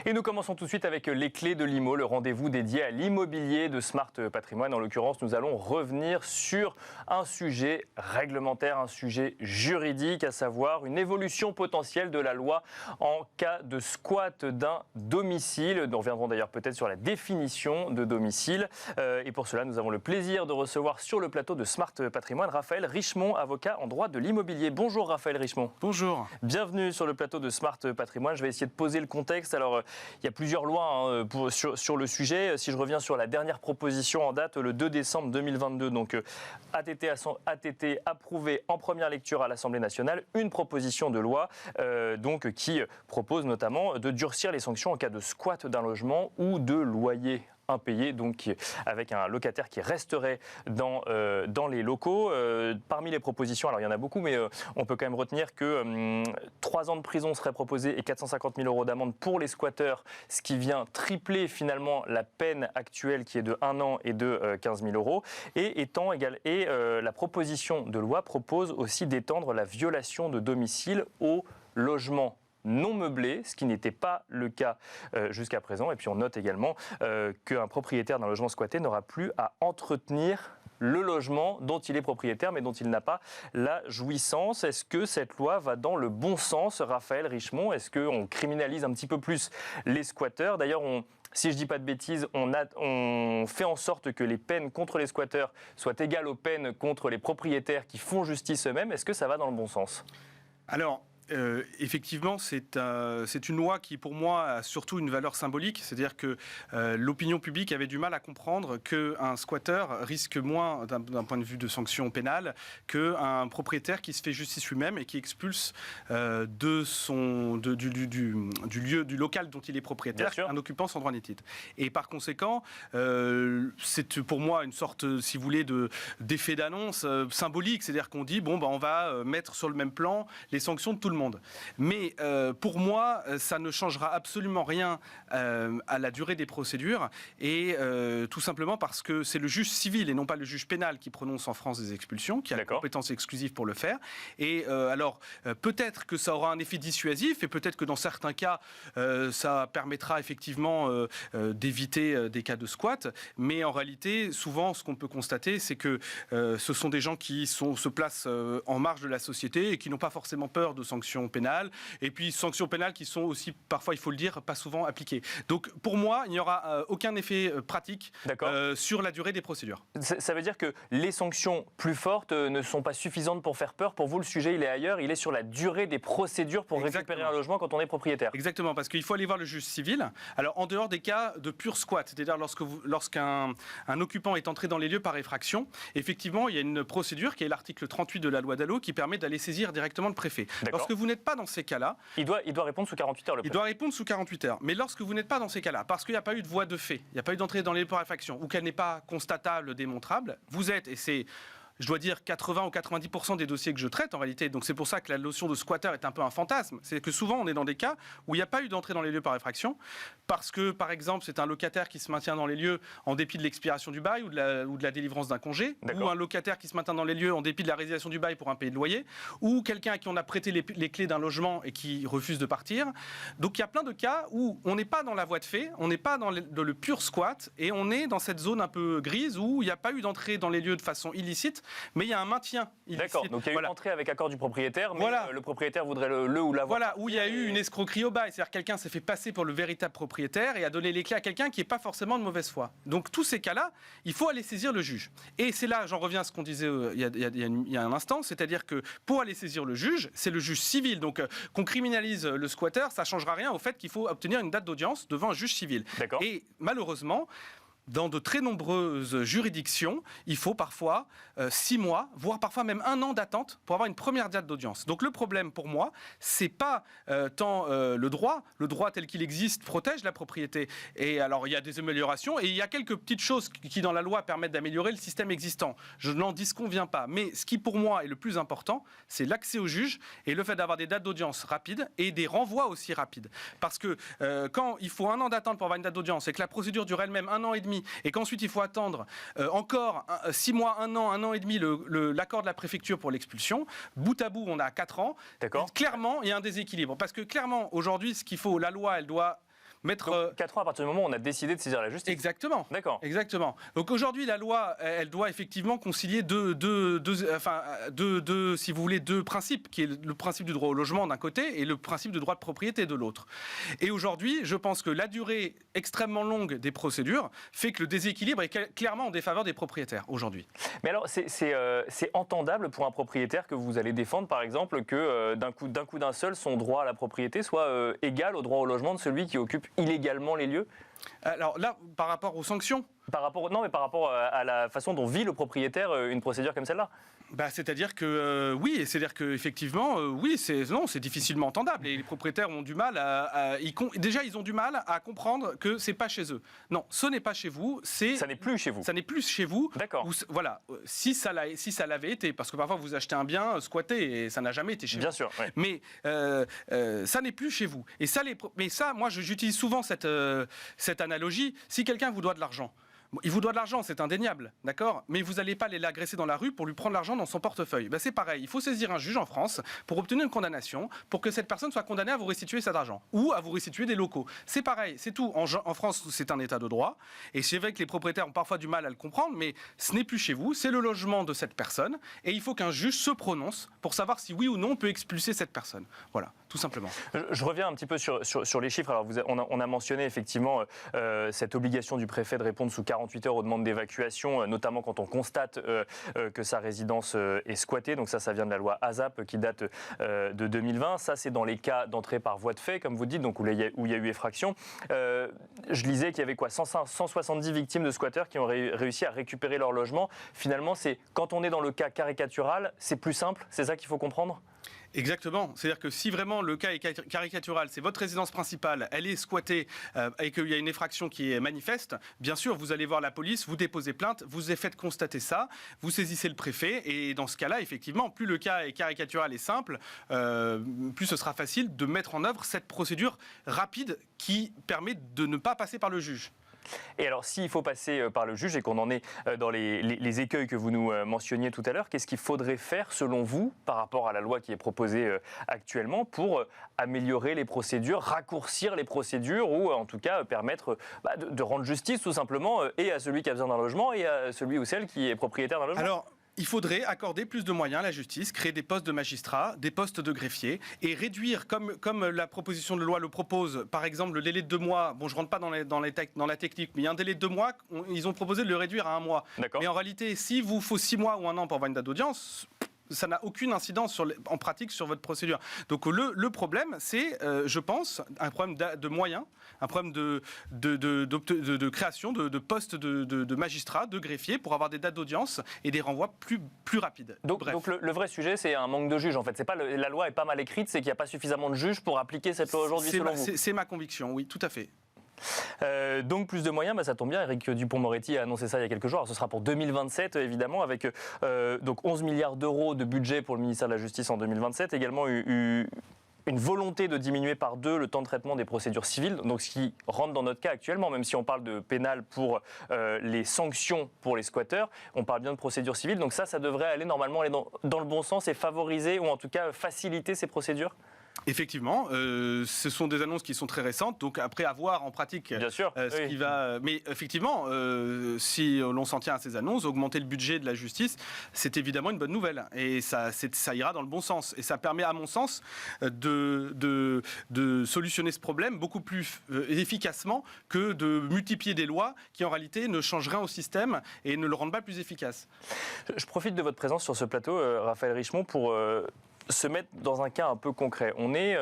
Et nous commençons tout de suite avec les clés de l'IMO, le rendez-vous dédié à l'immobilier de Smart Patrimoine. En l'occurrence, nous allons revenir sur un sujet réglementaire, un sujet juridique, à savoir une évolution potentielle de la loi en cas de squat d'un domicile. Nous reviendrons d'ailleurs peut-être sur la définition de domicile. Et pour cela, nous avons le plaisir de recevoir sur le plateau de Smart Patrimoine Raphaël Richemont, avocat en droit de l'immobilier. Bonjour Raphaël Richemont. Bonjour. Bienvenue sur le plateau de Smart Patrimoine. Je vais essayer de poser le contexte. Alors, il y a plusieurs lois sur le sujet. Si je reviens sur la dernière proposition en date, le 2 décembre 2022, donc ATT approuvé en première lecture à l'Assemblée nationale, une proposition de loi qui propose notamment de durcir les sanctions en cas de squat d'un logement ou de loyer impayé, donc avec un locataire qui resterait dans les locaux. Parmi les propositions, alors il y en a beaucoup, mais on peut quand même retenir que 3 ans de prison seraient proposés et 450 000 € d'amende pour les squatteurs, ce qui vient tripler finalement la peine actuelle qui est de 1 an et de 15 000 €. Et la proposition de loi propose aussi d'étendre la violation de domicile au logement non meublé, ce qui n'était pas le cas jusqu'à présent. Et puis on note également qu'un propriétaire d'un logement squatté n'aura plus à entretenir le logement dont il est propriétaire, mais dont il n'a pas la jouissance. Est-ce que cette loi va dans le bon sens, Raphaël Richemont? Est-ce qu'on criminalise un petit peu plus les squatteurs? D'ailleurs, si je ne dis pas de bêtises, on fait en sorte que les peines contre les squatteurs soient égales aux peines contre les propriétaires qui font justice eux-mêmes. Est-ce que ça va dans le bon sens? Alors, effectivement, c'est une loi qui, pour moi, a surtout une valeur symbolique. C'est-à-dire que l'opinion publique avait du mal à comprendre qu'un squatteur risque moins, d'un point de vue de sanction pénale, qu'un propriétaire qui se fait justice lui-même et qui expulse du local dont il est propriétaire un occupant sans droit ni titre. Et par conséquent, c'est pour moi une sorte, si vous voulez, d'effet d'annonce symbolique. C'est-à-dire qu'on dit, on va mettre sur le même plan les sanctions de tout le monde. Mais pour moi, ça ne changera absolument rien à la durée des procédures, et tout simplement parce que c'est le juge civil et non pas le juge pénal qui prononce en France des expulsions, qui a la compétence exclusive pour le faire. Et alors, peut-être que ça aura un effet dissuasif, et peut-être que dans certains cas, ça permettra effectivement d'éviter des cas de squat, mais en réalité, souvent, ce qu'on peut constater, c'est que ce sont des gens qui se placent en marge de la société et qui n'ont pas forcément peur de sanctions pénales, et puis sanctions pénales qui sont aussi, parfois il faut le dire, pas souvent appliquées. Donc pour moi, il n'y aura aucun effet pratique sur la durée des procédures. Ça veut dire que les sanctions plus fortes ne sont pas suffisantes pour faire peur. Pour vous, le sujet, il est ailleurs, il est sur la durée des procédures pour récupérer un logement quand on est propriétaire. Exactement, parce qu'il faut aller voir le juge civil. Alors en dehors des cas de pur squat, c'est-à-dire lorsqu'un occupant est entré dans les lieux par effraction, effectivement, il y a une procédure qui est l'article 38 de la loi Dallot qui permet d'aller saisir directement le préfet. Lorsque vous n'êtes pas dans ces cas-là... Il doit répondre sous 48 heures, le préfet. Il doit répondre sous 48 heures. Mais lorsque vous n'êtes pas dans ces cas-là, parce qu'il n'y a pas eu de voie de fait, il n'y a pas eu d'entrée dans les lieux par effraction, ou qu'elle n'est pas constatable, démontrable, vous êtes, et c'est... Je dois dire 80 ou 90% des dossiers que je traite en réalité, donc c'est pour ça que la notion de squatter est un peu un fantasme. C'est que souvent on est dans des cas où il n'y a pas eu d'entrée dans les lieux par effraction, parce que par exemple c'est un locataire qui se maintient dans les lieux en dépit de l'expiration du bail ou de la délivrance d'un congé, ou un locataire qui se maintient dans les lieux en dépit de la résiliation du bail pour impayé de loyer, ou quelqu'un à qui on a prêté les clés d'un logement et qui refuse de partir. Donc il y a plein de cas où on n'est pas dans la voie de fait, on n'est pas dans le pur squat, et on est dans cette zone un peu grise où il n'y a pas eu d'entrée dans les lieux de façon illicite, mais il y a un maintien illicite. D'accord, donc il y a eu une entrée avec accord du propriétaire, mais le propriétaire voudrait le ou la voir. Voilà, où il y a eu une escroquerie au bail, c'est-à-dire quelqu'un s'est fait passer pour le véritable propriétaire et a donné les clés à quelqu'un qui n'est pas forcément de mauvaise foi. Donc tous ces cas-là, il faut aller saisir le juge. Et c'est là, j'en reviens à ce qu'on disait il y a un instant, c'est-à-dire que pour aller saisir le juge, c'est le juge civil. Donc qu'on criminalise le squatter, ça ne changera rien au fait qu'il faut obtenir une date d'audience devant un juge civil. Et malheureusement, dans de très nombreuses juridictions, il faut parfois 6 mois, voire parfois même 1 an d'attente pour avoir une première date d'audience. Donc le problème pour moi, c'est pas tant le droit tel qu'il existe protège la propriété. Et alors il y a des améliorations et il y a quelques petites choses qui dans la loi permettent d'améliorer le système existant. Je n'en disconviens pas. Mais ce qui pour moi est le plus important, c'est l'accès au juge et le fait d'avoir des dates d'audience rapides et des renvois aussi rapides. Parce que quand il faut 1 an d'attente pour avoir une date d'audience et que la procédure dure elle-même 1 an et demi, et qu'ensuite il faut attendre encore 6 mois, 1 an et demi l'accord de la préfecture pour l'expulsion, bout à bout on a 4 ans. Clairement il y a un déséquilibre, parce que clairement aujourd'hui ce qu'il faut, la loi elle doit Donc, 4 ans à partir du moment où on a décidé de saisir la justice. Exactement. D'accord. Exactement. Donc aujourd'hui, la loi, elle doit effectivement concilier si vous voulez, deux principes, qui est le principe du droit au logement d'un côté et le principe du droit de propriété de l'autre. Et aujourd'hui, je pense que la durée extrêmement longue des procédures fait que le déséquilibre est clairement en défaveur des propriétaires aujourd'hui. Mais alors, c'est entendable pour un propriétaire que vous allez défendre, par exemple, que d'un coup d'un seul, son droit à la propriété soit égal au droit au logement de celui qui occupe illégalement les lieux? Alors là, par rapport aux sanctions, par rapport à la façon dont vit le propriétaire une procédure comme celle-là. C'est-à-dire que oui, c'est-à-dire que effectivement, oui, c'est difficilement entendable. Et les propriétaires ont du mal déjà, ils ont du mal à comprendre que c'est pas chez eux. Non, ce n'est pas chez vous. Ça n'est plus chez vous. Ça n'est plus chez vous. D'accord. Voilà, si ça l'avait été, parce que parfois vous achetez un bien squatté et ça n'a jamais été chez vous. Bien sûr. Oui. Mais ça n'est plus chez vous. Et ça, moi, j'utilise souvent cette analogie. Si quelqu'un vous doit de l'argent. Il vous doit de l'argent, c'est indéniable, d'accord? Mais vous n'allez pas aller l'agresser dans la rue pour lui prendre l'argent dans son portefeuille. C'est pareil, il faut saisir un juge en France pour obtenir une condamnation, pour que cette personne soit condamnée à vous restituer cet argent ou à vous restituer des locaux. C'est pareil, c'est tout. En France, c'est un état de droit. Et c'est vrai que les propriétaires ont parfois du mal à le comprendre, mais ce n'est plus chez vous, c'est le logement de cette personne. Et il faut qu'un juge se prononce pour savoir si oui ou non on peut expulser cette personne. Voilà, tout simplement. Je reviens un petit peu sur les chiffres. Alors, on a mentionné effectivement cette obligation du préfet de répondre sous 48 heures aux demandes d'évacuation, notamment quand on constate que sa résidence est squattée. Donc ça vient de la loi ASAP qui date de 2020. Ça, c'est dans les cas d'entrée par voie de fait, comme vous dites, donc où il y a eu effraction. Je lisais qu'il y avait 170 victimes de squatteurs qui ont réussi à récupérer leur logement. Finalement, c'est quand on est dans le cas caricatural, c'est plus simple. C'est ça qu'il faut comprendre ? Exactement. C'est-à-dire que si vraiment le cas est caricatural, c'est votre résidence principale, elle est squattée et qu'il y a une effraction qui est manifeste, bien sûr, vous allez voir la police, vous déposez plainte, vous faites constater ça, vous saisissez le préfet et dans ce cas-là, effectivement, plus le cas est caricatural et simple, plus ce sera facile de mettre en œuvre cette procédure rapide qui permet de ne pas passer par le juge. Et alors, s'il faut passer par le juge et qu'on en est dans les écueils que vous nous mentionniez tout à l'heure, qu'est-ce qu'il faudrait faire, selon vous, par rapport à la loi qui est proposée actuellement, pour améliorer les procédures, raccourcir les procédures ou, en tout cas, permettre de rendre justice, tout simplement, et à celui qui a besoin d'un logement et à celui ou celle qui est propriétaire d'un logement? Il faudrait accorder plus de moyens à la justice, créer des postes de magistrats, des postes de greffiers et réduire, comme la proposition de loi le propose, par exemple le délai de 2 mois. Bon, je ne rentre pas dans la technique, mais il y a un délai de 2 mois, ils ont proposé de le réduire à 1 mois. Mais en réalité, s'il vous faut 6 mois ou 1 an pour avoir une date d'audience, ça n'a aucune incidence en pratique sur votre procédure. Donc le problème, c'est, je pense, un problème de moyens, un problème de création de postes de magistrats, de greffiers, pour avoir des dates d'audience et des renvois plus rapides. Donc le vrai sujet, c'est un manque de juges, en fait. C'est pas la loi est pas mal écrite, c'est qu'il n'y a pas suffisamment de juges pour appliquer cette loi aujourd'hui, selon vous. C'est ma conviction, oui, tout à fait. Donc plus de moyens, ça tombe bien. Éric Dupond-Moretti a annoncé ça il y a quelques jours. Alors, ce sera pour 2027 évidemment, avec donc 11 milliards d'euros de budget pour le ministère de la Justice en 2027. Également une volonté de diminuer par 2 le temps de traitement des procédures civiles, donc ce qui rentre dans notre cas actuellement, même si on parle de pénal pour les sanctions pour les squatteurs, on parle bien de procédures civiles. Donc ça devrait aller normalement dans le bon sens et favoriser ou en tout cas faciliter ces procédures. Effectivement, ce sont des annonces qui sont très récentes, donc après à voir en pratique ce qui va. Mais effectivement, si l'on s'en tient à ces annonces, augmenter le budget de la justice, c'est évidemment une bonne nouvelle et ça ira dans le bon sens et ça permet, à mon sens, de solutionner ce problème beaucoup plus efficacement que de multiplier des lois qui en réalité ne changent rien au système et ne le rendent pas plus efficace. Je profite de votre présence sur ce plateau, Raphaël Richemont, pour se mettre dans un cas un peu concret. On est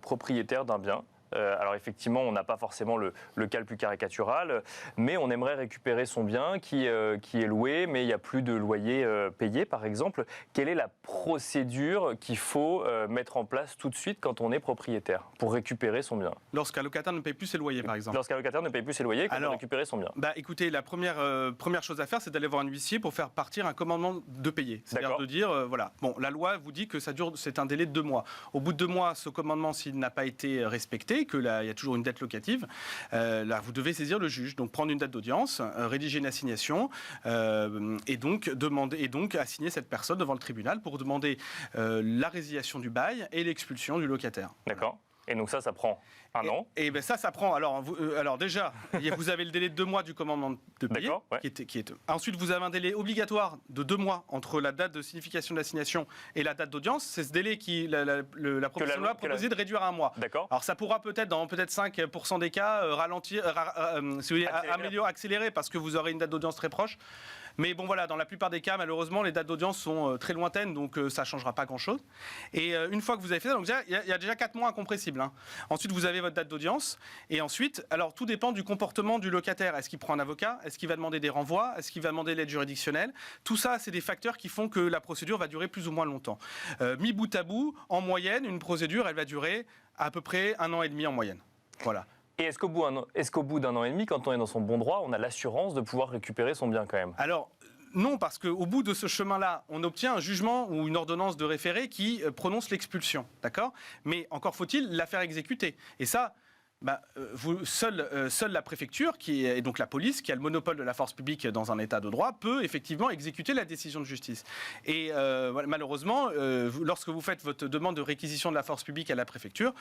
propriétaire d'un bien. Alors effectivement, on n'a pas forcément le cas le plus caricatural, mais on aimerait récupérer son bien qui est loué, mais il n'y a plus de loyer payé, par exemple. Quelle est la procédure qu'il faut mettre en place tout de suite quand on est propriétaire pour récupérer son bien? Lorsqu'un locataire ne paye plus ses loyers, par exemple. Lorsqu'un locataire ne paye plus ses loyers, quand on récupérer son bien. Écoutez, la première chose à faire, c'est d'aller voir un huissier pour faire partir un commandement de payer. C'est-à-dire de dire, voilà, bon, la loi vous dit que c'est un délai de 2 mois. Au bout de 2 mois, ce commandement, s'il n'a pas été respecté, que là, il y a toujours une dette locative, là, vous devez saisir le juge. Donc, prendre une date d'audience, rédiger une assignation et donc assigner cette personne devant le tribunal pour demander la résiliation du bail et l'expulsion du locataire. D'accord. Et donc ça prend un an. Et ben ça prend. Alors déjà, vous avez le délai de 2 mois du commandement de payer. D'accord, ouais. Ensuite, vous avez un délai obligatoire de 2 mois entre la date de signification de l'assignation et la date d'audience. C'est ce délai qui la proposition de loi proposait de réduire à 1 mois. D'accord. Alors ça pourra peut-être, dans 5% des cas, ralentir, si vous voulez, accélérer parce que vous aurez une date d'audience très proche. Mais bon voilà, dans la plupart des cas, malheureusement, les dates d'audience sont très lointaines, donc ça ne changera pas grand-chose. Et une fois que vous avez fait ça, donc il y a déjà 4 mois incompressibles. Hein. Ensuite, vous avez votre date d'audience. Et ensuite, alors tout dépend du comportement du locataire. Est-ce qu'il prend un avocat? Est-ce qu'il va demander des renvois? Est-ce qu'il va demander l'aide juridictionnelle? Tout ça, c'est des facteurs qui font que la procédure va durer plus ou moins longtemps. Mis bout à bout, en moyenne, une procédure, elle va durer à peu près 1 an et demi en moyenne. Voilà. Et est-ce qu'au bout d'un an et demi, quand on est dans son bon droit, on a l'assurance de pouvoir récupérer son bien quand même? Alors, non, parce qu'au bout de ce chemin-là, on obtient un jugement ou une ordonnance de référé qui prononce l'expulsion. D'accord? Mais encore faut-il la faire exécuter. Et ça, seule la préfecture, et donc la police, qui a le monopole de la force publique dans un état de droit, peut effectivement exécuter la décision de justice. Et malheureusement, lorsque vous faites votre demande de réquisition de la force publique à la préfecture,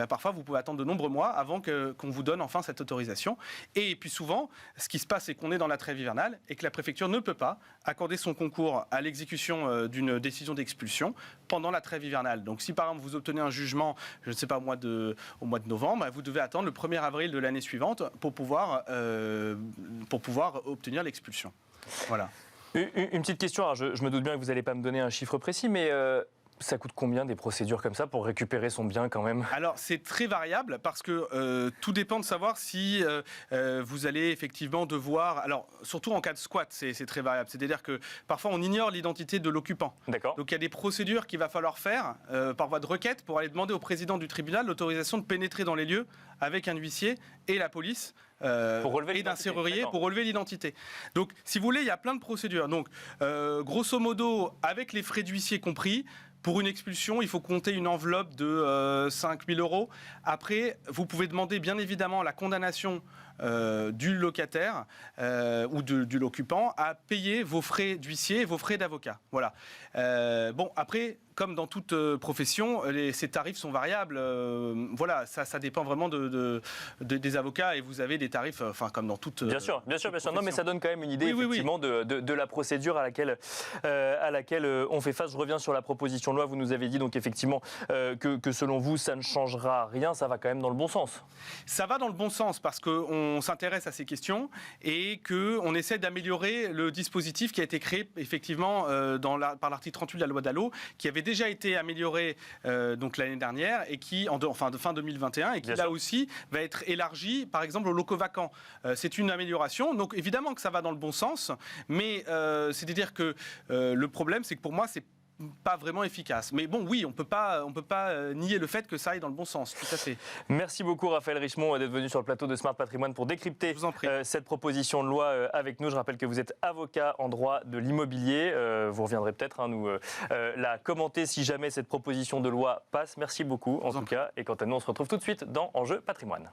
parfois vous pouvez attendre de nombreux mois avant qu'on vous donne enfin cette autorisation. Et puis souvent, ce qui se passe, c'est qu'on est dans la trêve hivernale et que la préfecture ne peut pas accorder son concours à l'exécution d'une décision d'expulsion pendant la trêve hivernale. Donc si par exemple vous obtenez un jugement, je ne sais pas, au mois de novembre, vous devez attendre le 1er avril de l'année suivante pour pouvoir obtenir l'expulsion. Voilà. Une petite question, alors je me doute bien que vous n'allez pas me donner un chiffre précis, mais ça coûte combien des procédures comme ça pour récupérer son bien quand même? Alors c'est très variable parce que tout dépend de savoir si vous allez effectivement devoir... Alors surtout en cas de squat, c'est très variable. C'est-à-dire que parfois on ignore l'identité de l'occupant. D'accord. Donc il y a des procédures qu'il va falloir faire par voie de requête pour aller demander au président du tribunal l'autorisation de pénétrer dans les lieux avec un huissier et la police. Et d'un serrurier pour relever l'identité. Donc, si vous voulez, il y a plein de procédures. Donc, grosso modo, avec les frais d'huissier compris, pour une expulsion, il faut compter une enveloppe de 5 000 €. Après, vous pouvez demander bien évidemment la condamnation du locataire ou du l'occupant à payer vos frais d'huissier et vos frais d'avocat. Voilà. Après, comme dans toute profession, ces tarifs sont variables. Voilà, ça dépend vraiment des avocats et vous avez des tarifs, comme dans toute. Bien sûr. Non, mais ça donne quand même une idée effectivement de la procédure à laquelle on fait face. Je reviens sur la proposition de loi. Vous nous avez dit donc effectivement que selon vous, ça ne changera rien. Ça va quand même dans le bon sens. Ça va dans le bon sens parce qu'on s'intéresse à ces questions et qu'on essaie d'améliorer le dispositif qui a été créé effectivement par l'article 38 de la loi Dallot, qui avait déjà été amélioré donc l'année dernière et qui, fin 2021, et qui là aussi va être élargi, par exemple, aux locaux vacants. C'est une amélioration. Donc évidemment que ça va dans le bon sens, mais c'est-à-dire que le problème, c'est que pour moi, c'est pas vraiment efficace. Mais bon, oui, on peut pas nier le fait que ça aille dans le bon sens, tout à fait. Merci beaucoup Raphaël Richemont d'être venu sur le plateau de Smart Patrimoine pour décrypter cette proposition de loi avec nous. Je rappelle que vous êtes avocat en droit de l'immobilier. Vous reviendrez peut-être nous la commenter si jamais cette proposition de loi passe. Merci beaucoup en tout cas. Et quant à nous, on se retrouve tout de suite dans Enjeu Patrimoine.